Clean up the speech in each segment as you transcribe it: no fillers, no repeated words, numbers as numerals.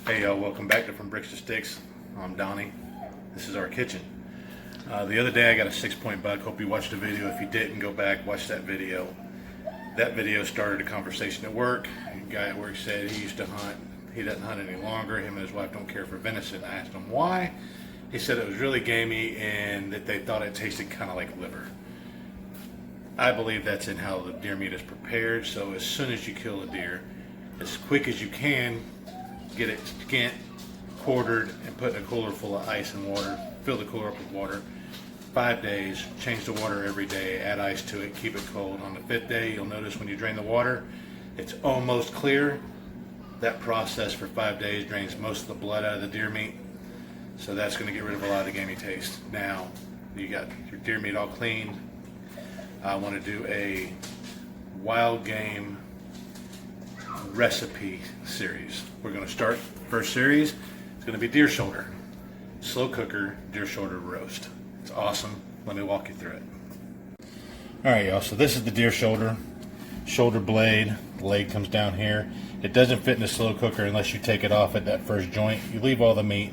Hey y'all, welcome back to From Bricks to Sticks. I'm Donnie. This is our kitchen. The other day I got a 6-point buck. Hope you watched the video. If you didn't, go back, watch that video. That video started a conversation at work. A guy at work said he used to hunt. He doesn't hunt any longer. Him and his wife don't care for venison. I asked him why. He said it was really gamey and that they thought it tasted kind of like liver. I believe that's in how the deer meat is prepared. So as soon as you kill a deer, as quick as you can, get it skinned, quartered, and put in a cooler full of ice and water. Fill the cooler up with water. 5 days, change the water every day, add ice to it, keep it cold. On the 5th day, you'll notice when you drain the water, it's almost clear. That process for 5 days drains most of the blood out of the deer meat. So that's going to get rid of a lot of the gamey taste. Now, you got your deer meat all cleaned. I want to do a wild game recipe series. We're going to start first series. It's going to be deer shoulder, slow cooker deer shoulder roast. It's awesome. Let me walk you through it. All right, y'all. So this is the deer shoulder blade. The leg comes down here. It doesn't fit in the slow cooker unless you take it off at that first joint. You leave all the meat.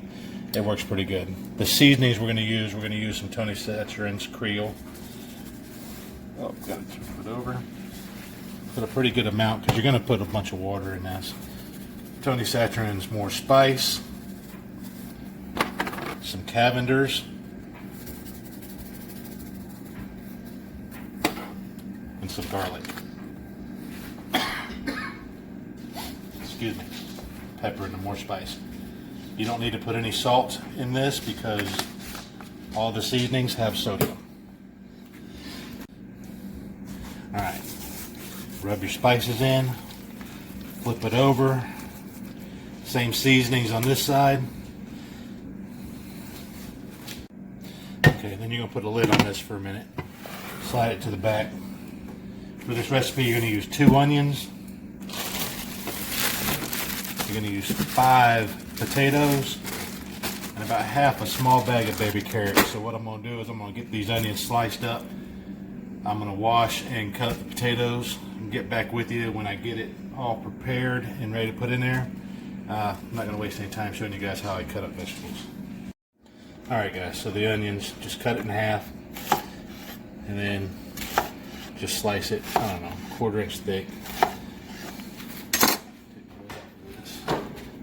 It works pretty good. The seasonings we're going to use some Tony Chacheren's Creole. Oh, got to turn it over. Put a pretty good amount because you're going to put a bunch of water in this. Tony Chacheren's more spice, some Cavenders, and some garlic. Excuse me. Pepper and more spice. You don't need to put any salt in this because all the seasonings have sodium. All right. Rub your spices in, flip it over, same seasonings on this side. Okay, then you're going to put a lid on this for a minute, slide it to the back. For this recipe you're going to use 2 onions, you're going to use 5 potatoes, and about half a small bag of baby carrots. So what I'm going to do is I'm going to get these onions sliced up. I'm going to wash and cut up the potatoes and get back with you when I get it all prepared and ready to put in there. I'm not going to waste any time showing you guys how I cut up vegetables. Alright guys, so the onions, just cut it in half and then just slice it, I don't know, 1/4 inch thick.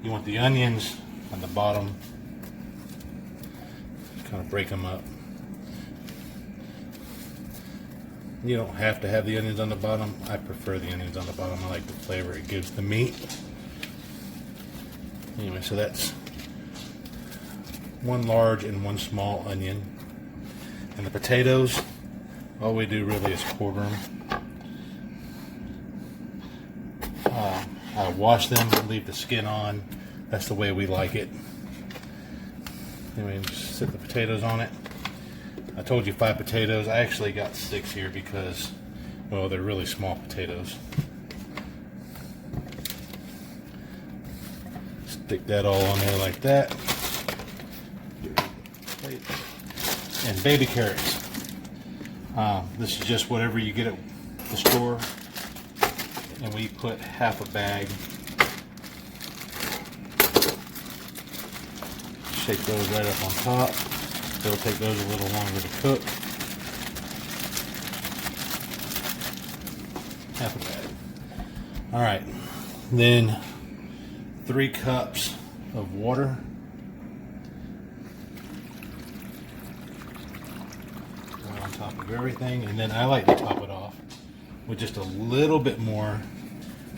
You want the onions on the bottom, kind of break them up. You don't have to have the onions on the bottom. I prefer the onions on the bottom. I like the flavor it gives the meat. Anyway, so that's 1 large and 1 small onion. And the potatoes, all we do really is quarter them. I wash them and leave the skin on. That's the way we like it. Anyway, just set the potatoes on it. I told you 5 potatoes. I actually got 6 here because, well, they're really small potatoes. Stick that all on there like that. And baby carrots. This is just whatever you get at the store. And we put half a bag. Shake those right up on top. It'll take those a little longer to cook. Half a bag. All right, then 3 cups of water. Right on top of everything, and then I like to top it off with just a little bit more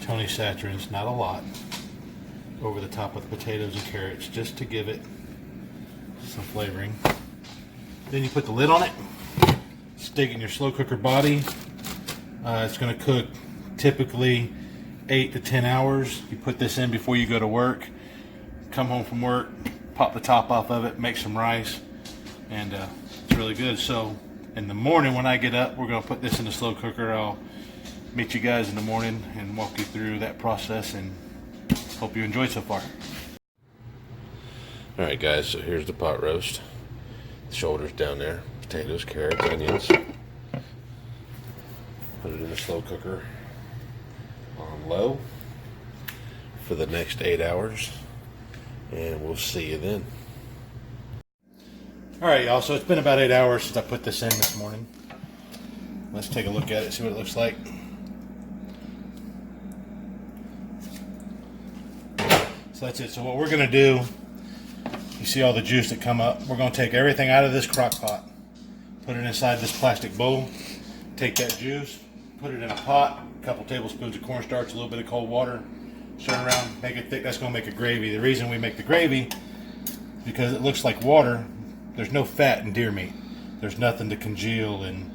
Tony Chacheren's, not a lot, over the top of the potatoes and carrots, just to give it some flavoring. Then you put the lid on it, stick it in your slow cooker body. It's going to cook typically 8 to 10 hours. You put this in before you go to work. Come home from work, pop the top off of it, make some rice, and it's really good. So in the morning when I get up, we're going to put this in the slow cooker. I'll meet you guys in the morning and walk you through that process, and hope you enjoyed so far. All right guys, so here's the pot roast. Shoulders down there, potatoes, carrots, onions. Put it in the slow cooker on low for the next 8 hours. And we'll see you then. Alright, y'all, so it's been about 8 hours since I put this in this morning. Let's take a look at it, see what it looks like. So that's it. So what we're going to do, you see all the juice that come up, we're going to take everything out of this crock pot, put it inside this plastic bowl, take that juice, put it in a pot, a couple tablespoons of cornstarch, a little bit of cold water, stir it around, make it thick. That's going to make a gravy. The reason we make the gravy is because it looks like water. There's no fat in deer meat. There's nothing to congeal and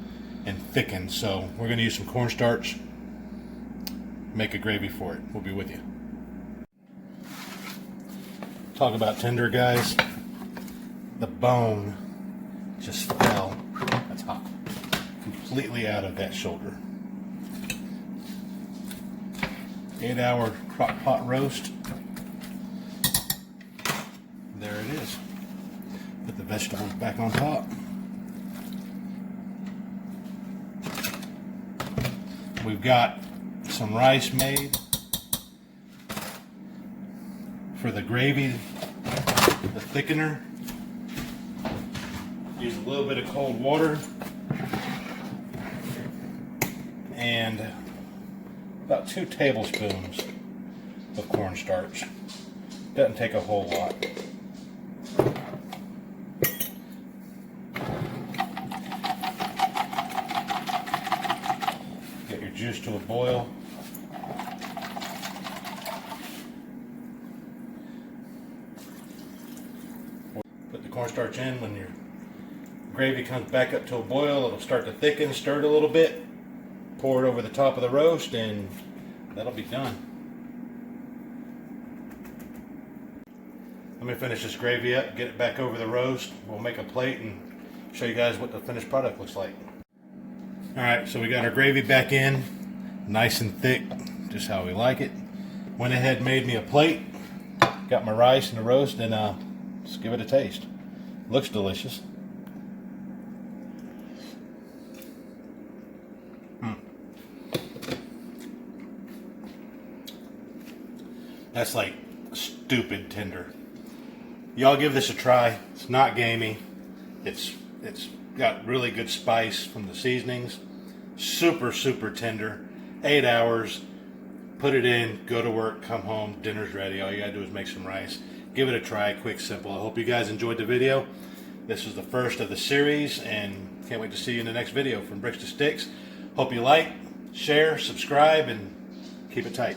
thicken. So we're going to use some cornstarch, make a gravy for it. We'll be with you. Talk about tender, guys. The bone just fell. That's hot. Completely out of that shoulder. 8-hour crock pot roast. There it is. Put the vegetables back on top. We've got some rice made for the gravy, the thickener. Use a little bit of cold water and about 2 tablespoons of cornstarch. Doesn't take a whole lot. Get your juice to a boil. Put the cornstarch in. When your gravy comes back up to a boil, it'll start to thicken. Stir it a little bit. Pour it over the top of the roast, and that'll be done. Let me finish this gravy up, get it back over the roast. We'll make a plate and show you guys what the finished product looks like. Alright, so we got our gravy back in, nice and thick, just how we like it. Went ahead and made me a plate. Got my rice and the roast, and let's give it a taste. Looks delicious. That's like stupid tender. Y'all give this a try. It's not gamey. It's got really good spice from the seasonings. Super, super tender. 8 hours. Put it in, go to work, come home, dinner's ready. All you gotta do is make some rice. Give it a try, quick, simple. I hope you guys enjoyed the video. This is the first of the series, and can't wait to see you in the next video from Bricks to Sticks. Hope you like, share, subscribe, and keep it tight.